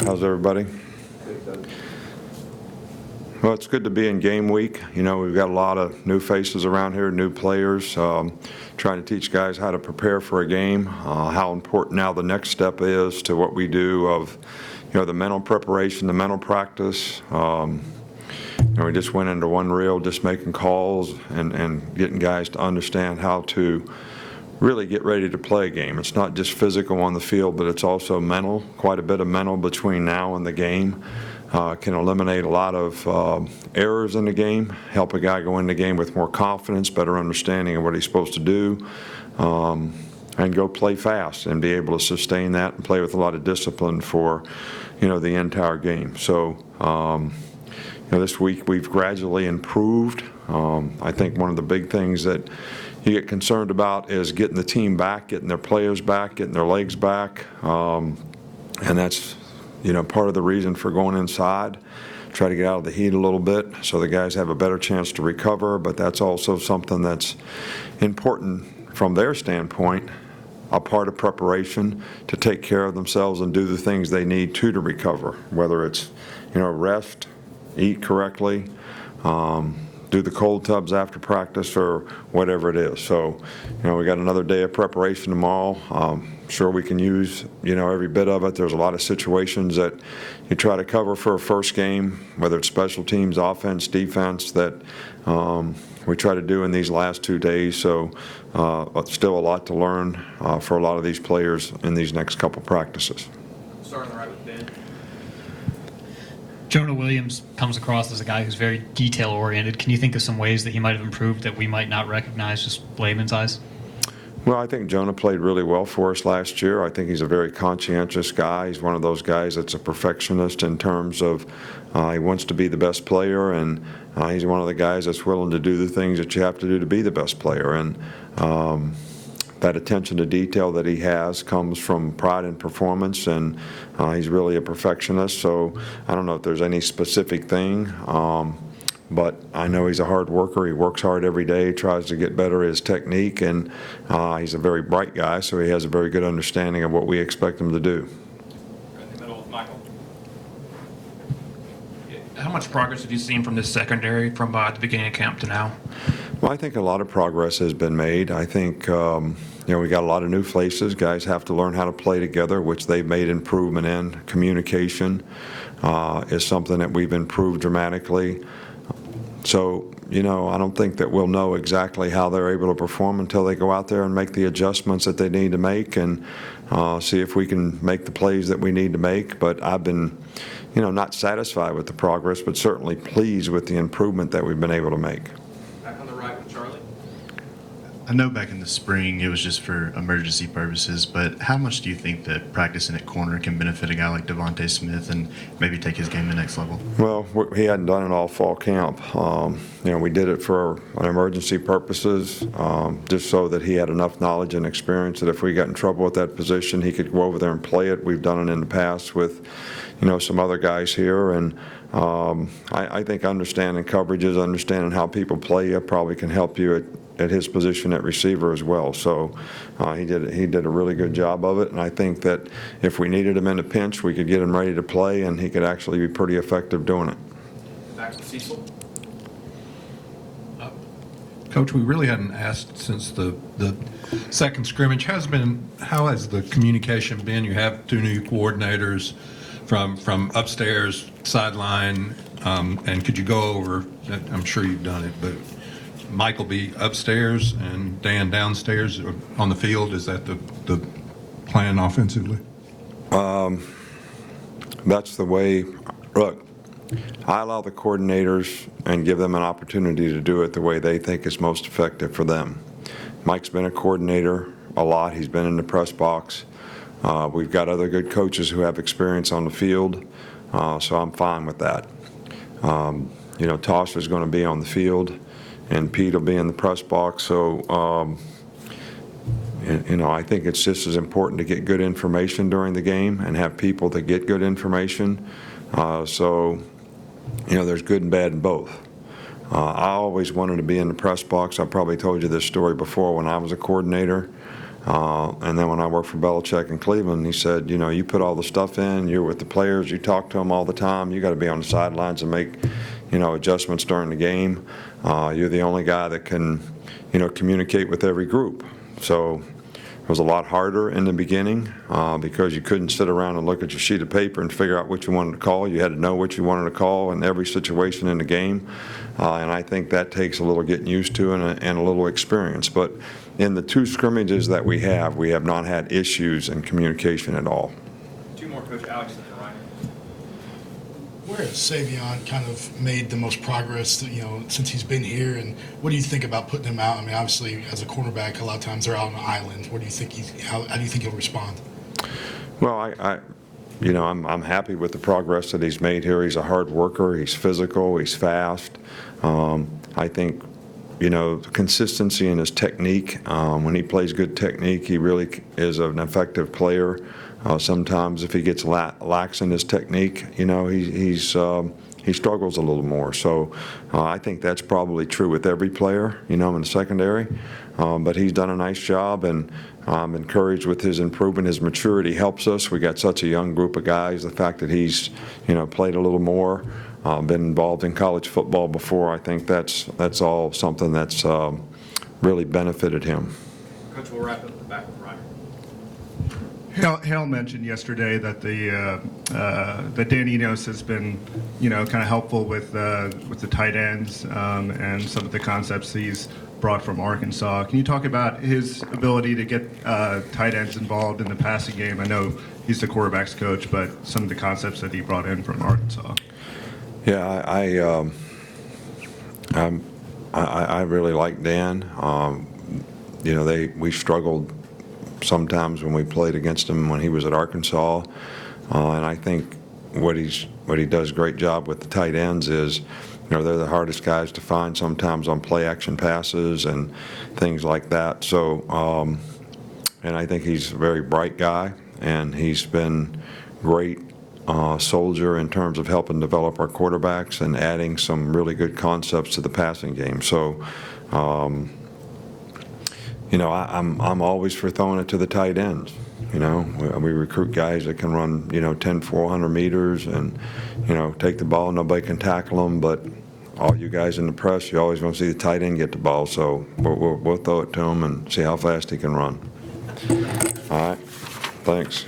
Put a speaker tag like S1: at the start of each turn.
S1: How's everybody? Well, it's good to be in game week. You know, we've got a lot of new faces around here, new players, trying to teach guys how to prepare for a game, how important now the next step is to what we do of, you know, the mental preparation, the mental practice. We just went into one reel, just making calls and getting guys to understand how to really get ready to play a game. It's not just physical on the field, but it's also mental, quite a bit of mental between now and the game. Can eliminate a lot of errors in the game, help a guy go in the game with more confidence, better understanding of what he's supposed to do, and go play fast and be able to sustain that and play with a lot of discipline for, you know, the entire game. So, you know, this week we've gradually improved. I think one of the big things that you get concerned about is getting the team back, getting their players back, getting their legs back, and that's, you know, part of the reason for going inside, try to get out of the heat a little bit so the guys have a better chance to recover, but that's also something that's important from their standpoint, a part of preparation to take care of themselves and do the things they need to recover, whether it's, you know, rest, eat correctly, do the cold tubs after practice or whatever it is. So, you know, we got another day of preparation tomorrow. Sure we can use, you know, every bit of it. There's a lot of situations that you try to cover for a first game, whether it's special teams, offense, defense, that we try to do in these last 2 days. So still a lot to learn for a lot of these players in these next couple practices.
S2: Starting right with Ben.
S3: Jonah Williams comes across as a guy who's very detail-oriented. Can you think of some ways that he might have improved that we might not recognize just layman's eyes?
S1: Well, I think Jonah played really well for us last year. I think he's a very conscientious guy. He's one of those guys that's a perfectionist in terms of he wants to be the best player, and he's one of the guys that's willing to do the things that you have to do to be the best player. And that attention to detail that he has comes from pride in performance, and he's really a perfectionist. So I don't know if there's any specific thing, but I know he's a hard worker. He works hard every day, tries to get better at his technique, and he's a very bright guy, so he has a very good understanding of what we expect him to do.
S2: Right in the middle with Michael.
S4: How much progress have you seen from this secondary from the beginning of camp to now?
S1: Well, I think a lot of progress has been made. I think, you know, we got a lot of new faces. Guys have to learn how to play together, which they've made improvement in. Communication is something that we've improved dramatically. So, you know, I don't think that we'll know exactly how they're able to perform until they go out there and make the adjustments that they need to make and see if we can make the plays that we need to make. But I've been, you know, not satisfied with the progress, but certainly pleased with the improvement that we've been able to make.
S2: Back on the right with Charlie.
S5: I know back in the spring it was just for emergency purposes, but how much do you think that practicing at corner can benefit a guy like Devontae Smith and maybe take his game to the next level?
S1: Well, he hadn't done it all fall camp. You know, we did it for emergency purposes, just so that he had enough knowledge and experience that if we got in trouble with that position, he could go over there and play it. We've done it in the past with, you know, some other guys here, and I think understanding coverages, understanding how people play probably can help you at his position at receiver as well. So he did a really good job of it, and I think that if we needed him in a pinch, we could get him ready to play, and he could actually be pretty effective doing it.
S2: Back to Cecil.
S6: Coach, we really hadn't asked since the second scrimmage. How has the communication been? You have two new coordinators from upstairs, sideline, and could you go over, I'm sure you've done it, but Mike will be upstairs and Dan downstairs on the field. Is that the plan offensively?
S1: That's the way, look, I allow the coordinators and give them an opportunity to do it the way they think is most effective for them. Mike's been a coordinator a lot. He's been in the press box. We've got other good coaches who have experience on the field, so I'm fine with that. You know, Tasha's going to be on the field, and Pete will be in the press box. So, you know, I think it's just as important to get good information during the game and have people that get good information. So, you know, there's good and bad in both. I always wanted to be in the press box. I probably told you this story before when I was a coordinator. And then when I worked for Belichick in Cleveland, he said, you know, you put all the stuff in, you're with the players, you talk to them all the time, you got to be on the sidelines and make, you know, adjustments during the game. You're the only guy that can, you know, communicate with every group. So it was a lot harder in the beginning because you couldn't sit around and look at your sheet of paper and figure out what you wanted to call. You had to know what you wanted to call in every situation in the game. And I think that takes a little getting used to and a little experience. But in the 2 scrimmages that we have not had issues in communication at all.
S2: 2 more, Coach. Alex on the right.
S7: Where has Savion kind of made the most progress, you know, since he's been here? And what do you think about putting him out? I mean, obviously, as a cornerback, a lot of times they're out on an island. What do you think how do you think he'll respond?
S1: Well, you know, I'm happy with the progress that he's made here. He's a hard worker. He's physical. He's fast. I think, you know, consistency in his technique. When he plays good technique, he really is an effective player. Sometimes if he gets lax in his technique, you know, he struggles a little more. So I think that's probably true with every player, you know, in the secondary. But he's done a nice job, and I'm encouraged with his improvement. His maturity helps us. We got such a young group of guys. The fact that he's, you know, played a little more, been involved in college football before, I think that's all something that's really benefited him.
S2: Coach, we'll wrap up at the back with Ryder.
S8: Hale mentioned yesterday that that Dan Enos has been, you know, kind of helpful with the tight ends and some of the concepts he's brought from Arkansas. Can you talk about his ability to get tight ends involved in the passing game? I know he's the quarterback's coach, but some of the concepts that he brought in from Arkansas.
S1: Yeah, I really like Dan. You know, we struggled sometimes when we played against him when he was at Arkansas, and I think what he does a great job with the tight ends is, you know, they're the hardest guys to find sometimes on play action passes and things like that. So, and I think he's a very bright guy, and he's been great soldier in terms of helping develop our quarterbacks and adding some really good concepts to the passing game. So, you know, I'm always for throwing it to the tight ends. You know, we recruit guys that can run, you know, 10, 400 meters and, you know, take the ball. Nobody can tackle them, but all you guys in the press, you always want to see the tight end get the ball. So we'll throw it to him and see how fast he can run. All right, thanks.